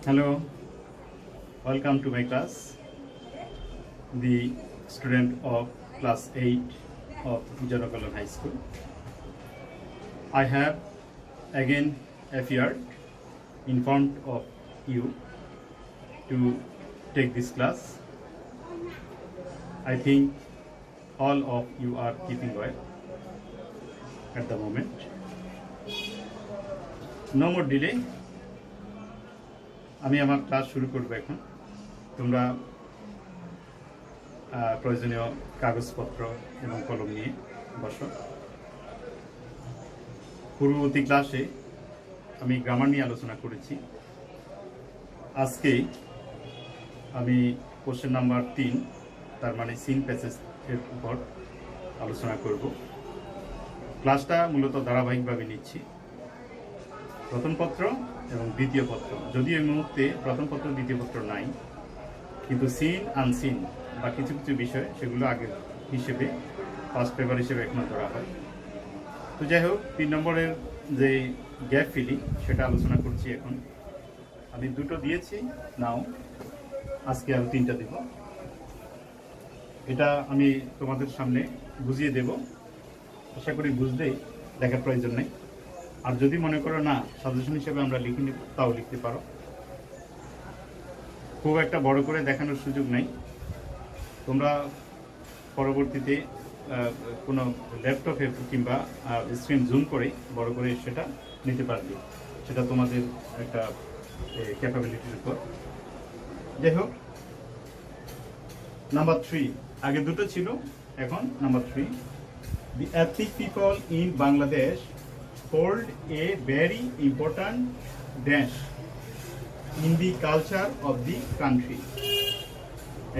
Hello, welcome to my class. The student of class 8 of Janakalon High School. I have again appeared in front of you to take this class. I think all of you are keeping well at the moment. No more delay. আমি আমার class শুরু করব এখন। তোমরা প্রয়োজনীয় কাগজপত্র এবং কলম নিয়ে বসো। পূর্ববর্তী ক্লাসে আমি গ্রামার নিয়ে আলোচনা করেছি। আজকে আমি কোশ্চেন নাম্বার 3 তার মানে সিন প্যাসেজ এর উপর আলোচনা করব। ক্লাসটা মূলত ধারাবাহিকভাবে নিচ্ছি। প্রথম পত্র এবং দ্বিতীয় পত্র, যদিও এই মুহূর্তে প্রথম পত্র দ্বিতীয় পত্র নাই, কিন্তু সিন আনসিন বা কিছু কিছু বিষয় সেগুলো আগে হিসেবে ফার্স্ট পেপার হিসেবে এখনো ধরা হয়। তো যাই হোক, 3 নম্বরের যে গ্যাপ ফিলিং সেটা আলোচনা করছি এখন। আমি 2টো দিয়েছি, নাও আজকে আরও 3টা দেব। এটা আমি তোমাদের সামনে বুঝিয়ে দেব, আশা করি বুঝলেই দেখার প্রয়োজন নেই। আর যদি মনে করো না সাজেশন হিসেবে আমরা লিখে নেব, তাও লিখতে পারো। খুব একটা বড় করে দেখানোর সুযোগ নেই। তোমরা পরবর্তীতে কোনো ল্যাপটপে কিংবা স্ক্রিন জুম করে বড় করে সেটা নিতে পারবে, সেটা তোমাদের একটা ক্যাপাবিলিটির উপর। যাই হোক, নাম্বার 3, আগে 2টো ছিল, এখন number 3। The ethnic people in Bangladesh hold a very important dash in the culture of the country.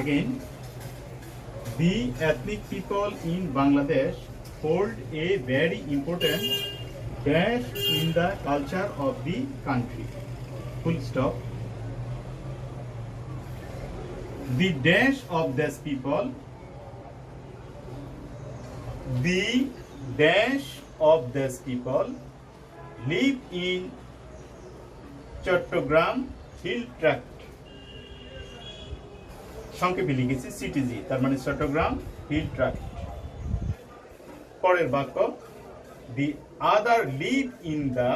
Again, the ethnic people in Bangladesh hold a very important dash in the culture of the country. Full stop. The dash of these people, the dash of these people live in Chattogram Hill Tract. সংক্ষেপে লিখেছি CTG, তার মানে Chittagong hill tract. পরের বাক্য, the other live in the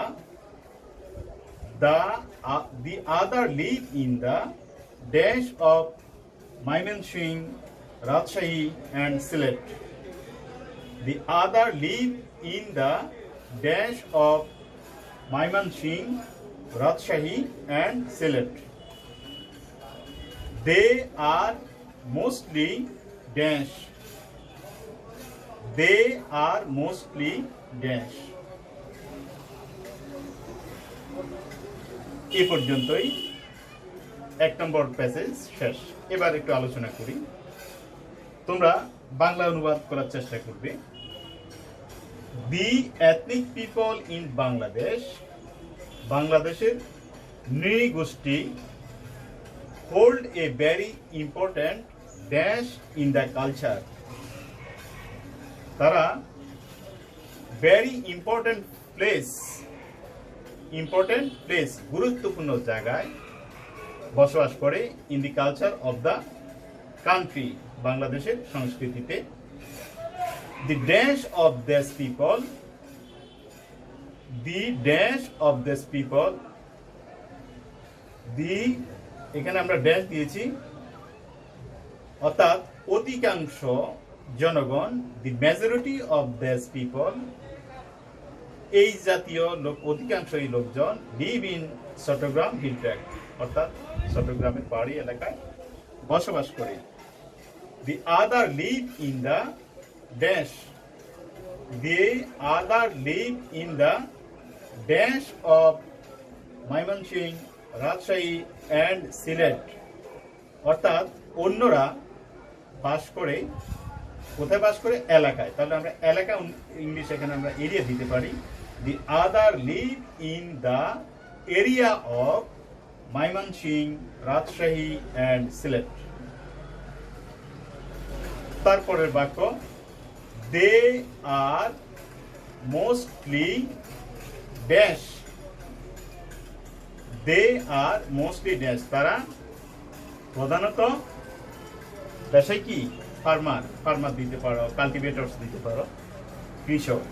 other live in the dash of Mymensingh, Rajshahi and Sylhet. The other live in the dash of Mymensingh, Rajshahi and Sylhet. They are mostly dash. They are mostly dash. এই পর্যন্তই 1 নম্বর passage শেষ। এবার একটু আলোচনা করি। তোমরা বাংলা অনুবাদ করার চেষ্টা করবে। The ethnic people in Bangladesh, বাংলাদেশের নৃগোষ্ঠী, hold a very important dash in the culture. তারা very important place, গুরুত্বপূর্ণ জায়গায় বসবাস করে in the culture of the country, বাংলাদেশের সংস্কৃতিতে। The dash of these people, the dash of these people, the এখানে আমরা ড্যাশ দিয়েছি, অর্থাৎ অধিকাংশ জনগণ, the majority of these people, এই জাতীয় লোক, অধিকাংশ এই লোকজন live in Chittagong Hill Tract, অর্থাৎ চট্টগ্রামের পাহাড়ি এলাকায় বসবাস করে। The other live in the dash. They other live in the dash of Mymensingh, Rajshahi and Sylhet. অর্থাৎ অন্যরা বাস করে, কোথায় বাস করে? এলাকায়। তাহলে আমরা এলাকা ইংলিশ এখানে আমরা এরিয়া দিতে পারি। The other live in the area of Mymensingh, Rajshahi and Sylhet. তারপরের বাক্য, they are mostly dash they are mostly dash, তারা প্রধানত পেশায় কি? ফার্মার দিতে পারো, কাল্টিভেটরস দিতে পারো, কৃষক,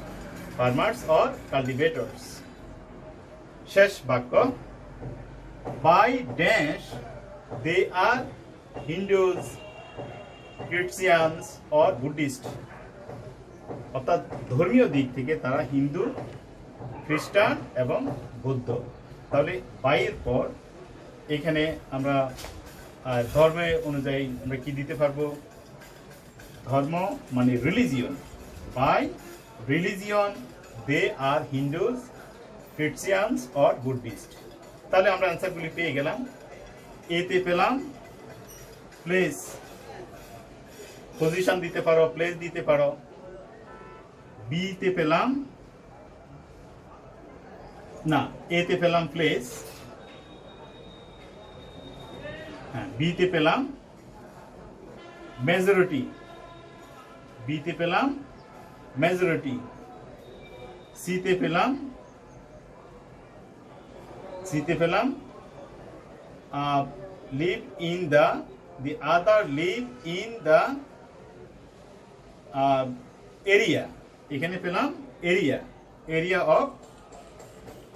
ফার্মার্স অর কাল্টিভেটরস। শেষ বাক্য, by dash they are Hindus, Christians or Buddhist, অর্থাৎ ধর্মীয় দিক থেকে তারা হিন্দু, খ্রিস্টান এবং বৌদ্ধ। তাহলে বাইয়ের পর এখানে আমরা ধর্মের অনুযায়ী আমরা কি দিতে পারবো? ধর্ম মানে religion. By religion they are Hindus, Christians or Buddhist. তাহলে আমরা অ্যান্সারগুলি পেয়ে গেলাম। এতে পেলাম প্লেস, পজিশন দিতে পারো, প্লেস দিতে পারো। বিতে পেলাম না, এতে পেলাম প্লেস, হ্যাঁ বিতে পেলাম মেজরিটি, বিতে পেলাম মেজরিটি। সিতে পেলাম live in the other live in the area, এখানে পেলাম এরিয়া অফ।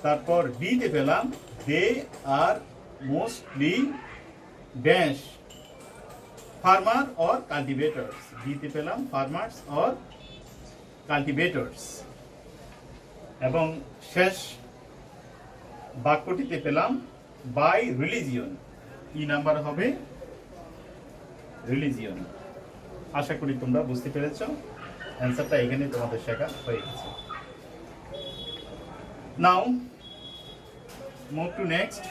তারপর বিতে পেলাম দে are mostly dash, farmer or কাল্টিভেটরস, বিতে পেলাম ফার্মার্স অর কাল্টিভেটরস। এবং শেষ বাক্যটিতে পেলাম বাই রিলিজিয়ন, ই নাম্বার হবে রিলিজিয়ন। আশা করি তোমরা বুঝতে পেরেছ। অ্যান্সারটা এখানে তোমাদের শেখা হয়ে গেছে। Now move to next.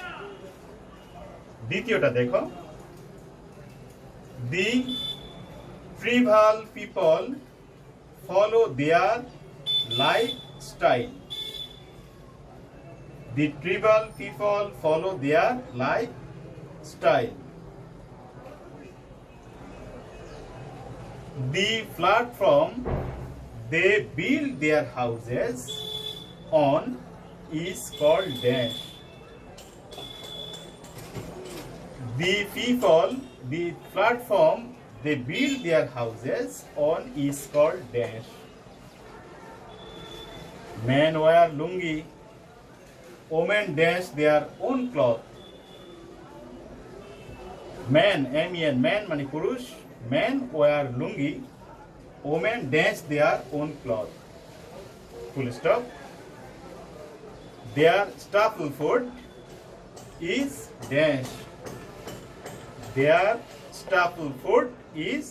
দ্বিতীয়টা দেখো, the tribal people follow their lifestyle, the tribal people follow their lifestyle. The platform they build their houses on is called dash. The platform they build their houses on is called dash. Men wear lungi, women dash their own cloth. Men, M-E-N, men মানে পুরুষ, men wear lungi, women dash their own cloth. Full stop. Their staple food is dash. Their staple food is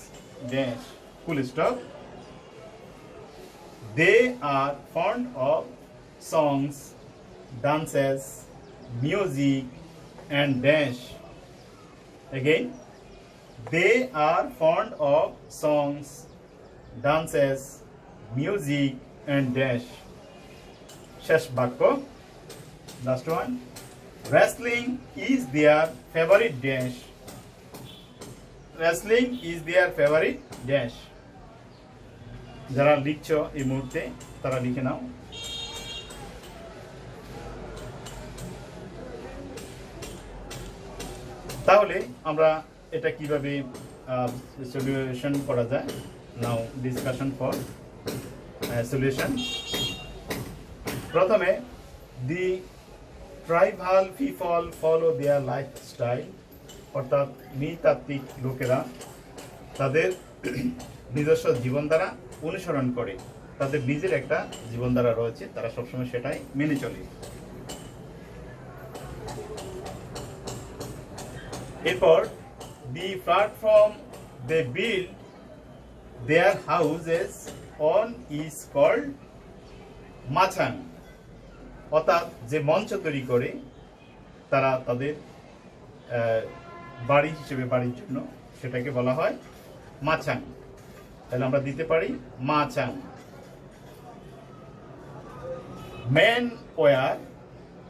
dash. Full stop. They are fond of songs, dances, music and dash. Again, they are fond of songs, dances, music and dash. শেষ বাক্য, last one. Wrestling is their favorite dash. Wrestling is their favorite dash. যারা লিখছো এই মুহূর্তে তারা লিখে নাও। তাহলে আমরা এটা কিভাবে সলিউশন করা যায়? Now discussion for solution. প্রথমে, the tribal people follow their lifestyle, অর্থাৎ নৃতাত্ত্বিক লোকেরা তাদের নিজস্ব জীবনধারা অনুসরণ করে, তাদের নিজের একটা জীবনধারা রয়েছে, তারা সবসময় সেটাই মেনে চলে। এরপর, the platform they build their houses on is called machang, অর্থাৎ যে মঞ্চ তৈরি করে তারা তাদের বাড়ি হিসেবে বাড়ির জন্য, সেটাকে বলা হয় মাচাং। তাহলে আমরা দিতে পারি মাচাং। মেন ওয়ার,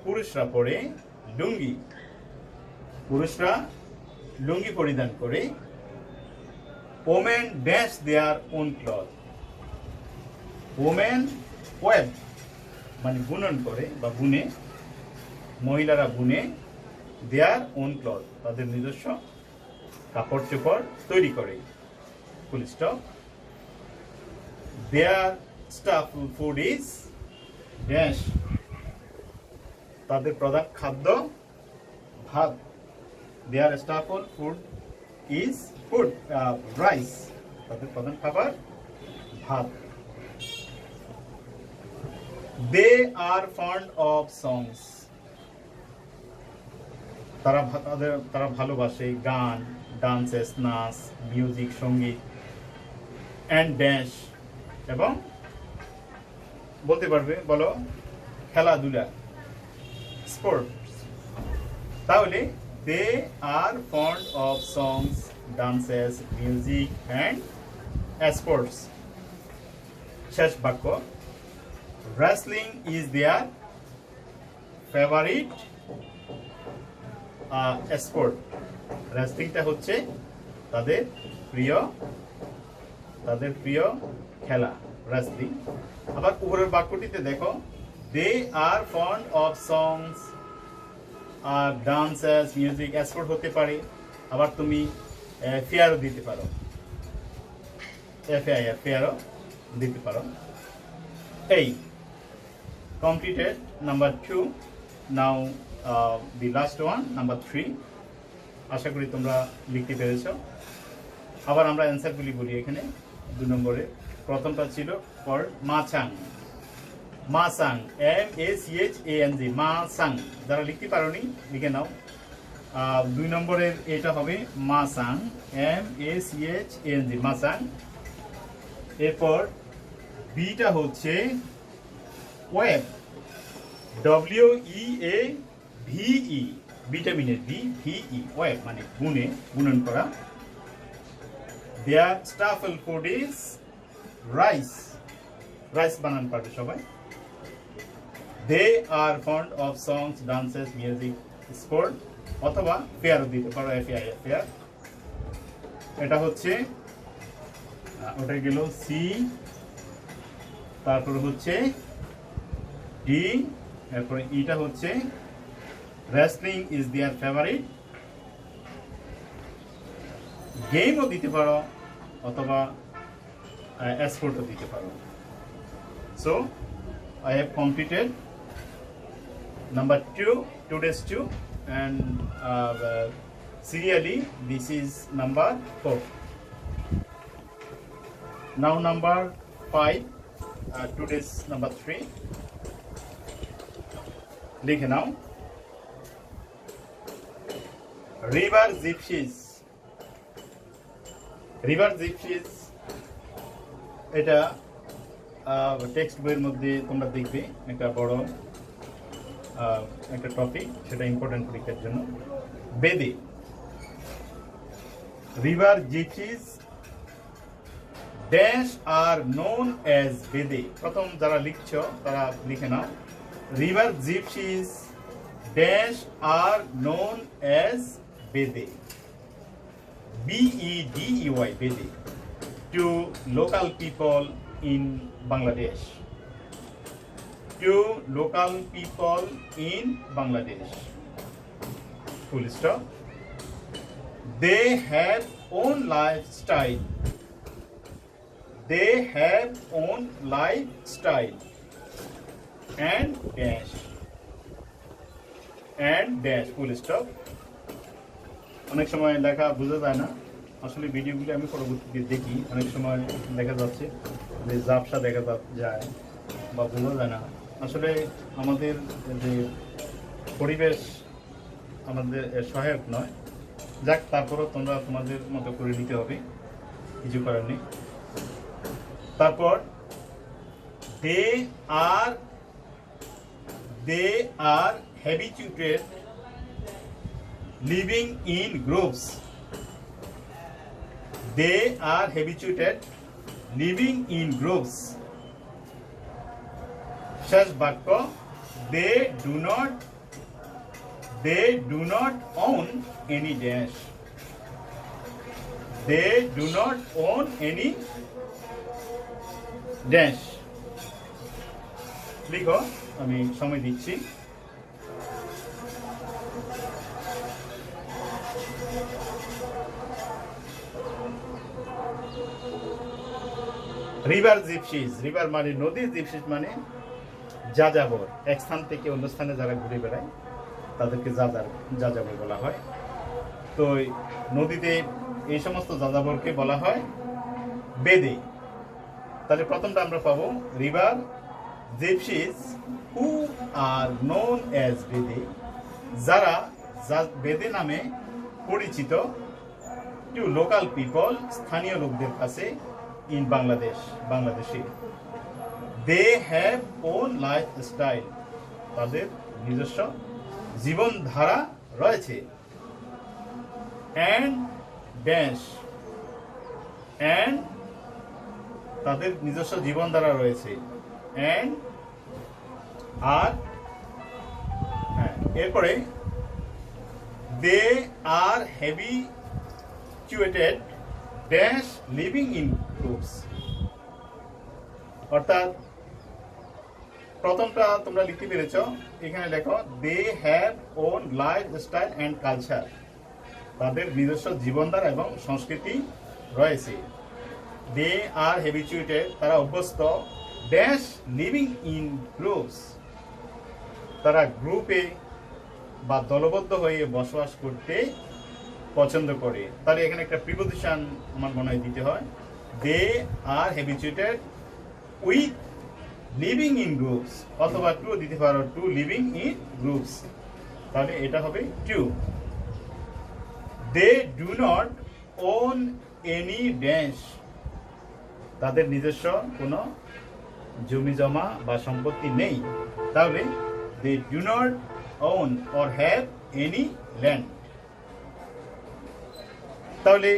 পুরুষরা পরে লুঙ্গি, পুরুষরা লুঙ্গি পরিধান করে। Women dash their own cloth, women web মানে বুনন করে বা বুনে, মহিলারা বুনে দেয়ার ওন ক্লথ, তাদের নিজস্ব কাপড় চোপড় তৈরি করে। Full stop. Their staple food is dash, তাদের প্রধান খাদ্য ভাত। Their staple food is food rice, তাদের প্রধান খাবার ভাত। দে আর ফন্ড অফ সংস, তারা ভালোবাসে গান, ডান্সেস নাচ, মিউজিক সঙ্গীত, অ্যান্ড ড্যান্স এবং বলতে পারবে বলো খেলাধুলা স্পোর্টস। তাহলে they are fond of songs, dances, music and sports. শেষ বাক্য, wrestling is their favorite sport. wrestlingটা হচ্ছে তাদের প্রিয় খেলা wrestling। আবার উপরের বাক্যটিতে দেখো, they are fond of songs, dances, music, sport হতে পারে। আবার তুমি ফেয়ারও দিতে পারো, ফেয়ারও দিতে পারো। এই completed number 2. Now the last one, number 3. আশা করি তোমরা লিখতে পেরেছো। আবার আমরা অ্যান্সারগুলি বলি এখানে। 2 নম্বরে প্রথমটা ছিল ফর মাছাং, মাছাং, MACHANG, মাছাং। যারা লিখতে পারোনি লিখে নাও। 2 নম্বরের এটা হবে মাছাং, MACHANG, মাছাং। এরপর বিটা হচ্ছে ওয়েব, WEAVE, ভিটামিনের VE, ওয়েব মানে গুণন করা। Their staple food is rice, rice বানান পারবে সবাই। They are fond of songs, dances, music, sport, অথবা ফেয়ারও দিতে পারো, ফেয়ার। এটা হচ্ছে ওটা গেল সি, তারপর হচ্ছে ডি, এরপরে ইটা হচ্ছে wrestling is their favorite, গেমও দিতে পারো অথবা স্পোর্টও দিতে পারো। So I have completed number 2, today's 2, and serially this is number 4. Now number 5, today's number 3. লিখে নাও, রিভার জিপসিস। রিভার জিপসিস এটা টেক্সট বইয়ের মধ্যে তোমরা দেখবে, একটা বড় একটা টপিক, সেটা ইম্পর্টেন্ট পরীক্ষার জন্য। বেদে, river gypsies dash are known as বেদে। প্রথম যারা লিখছো তারা লিখে নাও, river gypsies dash are known as Bede, BEDEY, Bede, to local people in Bangladesh. To local people in Bangladesh. Full stop. They have own lifestyle. They have own lifestyle. And dash, full stop. অনেক সময় লেখা বোঝা যায় না, আসলে ভিডিওগুলি আমি পরবর্তীতে দেখি, অনেক সময় দেখা যাচ্ছে যে ঝাপসা দেখা যায় বা বোঝা যায় না। আসলে আমাদের যে পরিবেশ আমাদের সহায়ক নয়, যাক তারপরও তোমরা তোমাদের মতো করে নিতে হবে, কিছু করার নেই। তারপর they are habituated living in groups. They are habituated living in groups. শেষ বাক্য, they do not own any dash. They do not own any dash. লিখো, আমি সময় দিচ্ছি। রিভার জিপসিস, রিভার মানে নদী, জিপসিস মানে যাযাবর, এক স্থান থেকে অন্য স্থানে যারা ঘুরে বেড়ায় তাদেরকে যাযাবর বলা হয়। তো নদীতে এই সমস্ত যাযাবরকে বলা হয় বেদে। তাহলে প্রথমটা আমরা পাবো river gypsies who are known as বেদে, যারা বেদে নামে পরিচিত টু লোকাল পিপল, স্থানীয় লোকদের কাছে, ইন বাংলাদেশে। They have own lifestyle, তাদের নিজস্ব জীবনধারা রয়েছে। অ্যান্ড ড্যাশ, অ্যান্ড তাদের নিজস্ব জীবনধারা রয়েছে। অ্যান্ড আর এরপরে they are habituated dash living in groups, অর্থাৎ প্রথমটা তোমরা লিখতে পেরেছ, এখানে লেখো they have own lifestyle and culture, তাদের নিজস্ব জীবনধারা এবং সংস্কৃতি রয়েছে। দে আর হ্যাবিচুয়েটেড, তারা অভ্যস্ত, ড্যাশ লিভিং ইন গ্রুপস, তারা গ্রুপে বা দলবদ্ধ হয়ে বসবাস করতে পছন্দ করে। তাহলে এখানে একটা প্রিপোজিশন আমার মনে হয় দিতে হয়, they are habituated with living in groups, অথবা টু দিতে পারো, টু লিভিং ইন গ্রুপস, তাহলে এটা হবে to. They do not own any dash, তাদের নিজস্ব কোনো জমি জমা বা সম্পত্তি নেই, তাহলে they do not own or have any land. তাহলে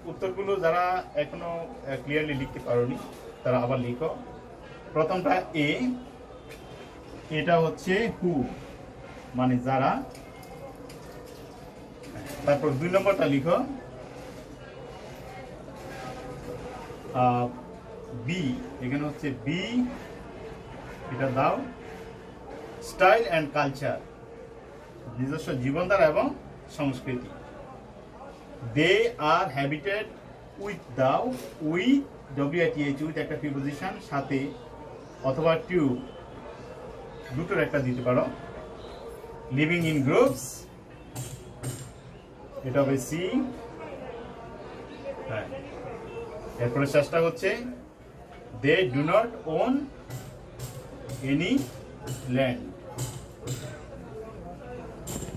উত্তরগুলো যারা এখনো ক্লিয়ারলি লিখতে পারোনি তারা আবার লিখো। প্রথমটা এ, এটা হচ্ছে হু মানে যারা। তারপর 2 নম্বরটা লিখো বি, এখানে হচ্ছে বি, এটা দাও স্টাইল অ্যান্ড কালচার, নিজস্ব জীবনধারা এবং সংস্কৃতি। দে আর হ্যাবিটেড উইথ, দাও উইথ, WITH, উইথ একটা প্রিপোজিশন সাথে, অথবা টু, দুটোর একটা দিতে পারো। লিভিং ইন গ্রুপস, এটা হবে সি। হ্যাঁ, এরপরে শেষটা হচ্ছে they do not own any land.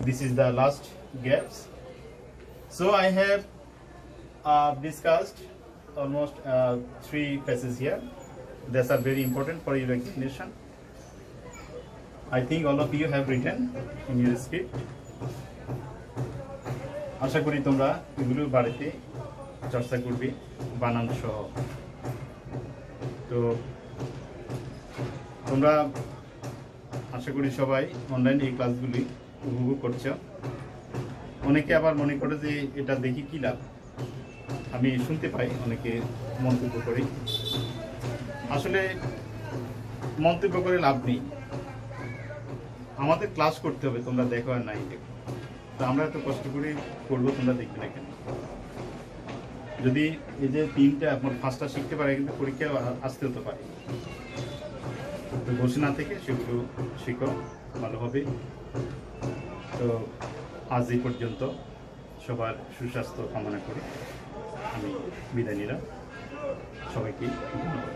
This is the last gaps. So I have discussed almost 3 passages here. These are very important for your examination. I think all of you have written in your script. আশা করি তোমরা এগুলো বাড়িতে চর্চা করবে বানান সহ। তো তোমরা আশা করি সবাই অনলাইন এই ক্লাসগুলি উপভোগ করছো। অনেকে আবার মনে করে যে এটা দেখি কি লাভ, আমি শুনতে পাই অনেকে মন্তব্য করি, আসলে মন্তব্য করে লাভ নেই, আমাদের ক্লাস করতে হবে, তোমরা দেখো আর নাই দেখো। তো আমরা এত কষ্ট করে করবো, তোমরা দেখবে না কেন? যদি এই যে 3টা আপনার 5টা শিখতে পারে, কিন্তু পরীক্ষা আসতে হতে পারে, তো বসে না থেকে সেগুলো শিখো, ভালো হবে। তো আজ এই পর্যন্ত, সবার সুস্বাস্থ্য কামনা করে আমি বিদায় নিলাম, সবাইকে ধন্যবাদ।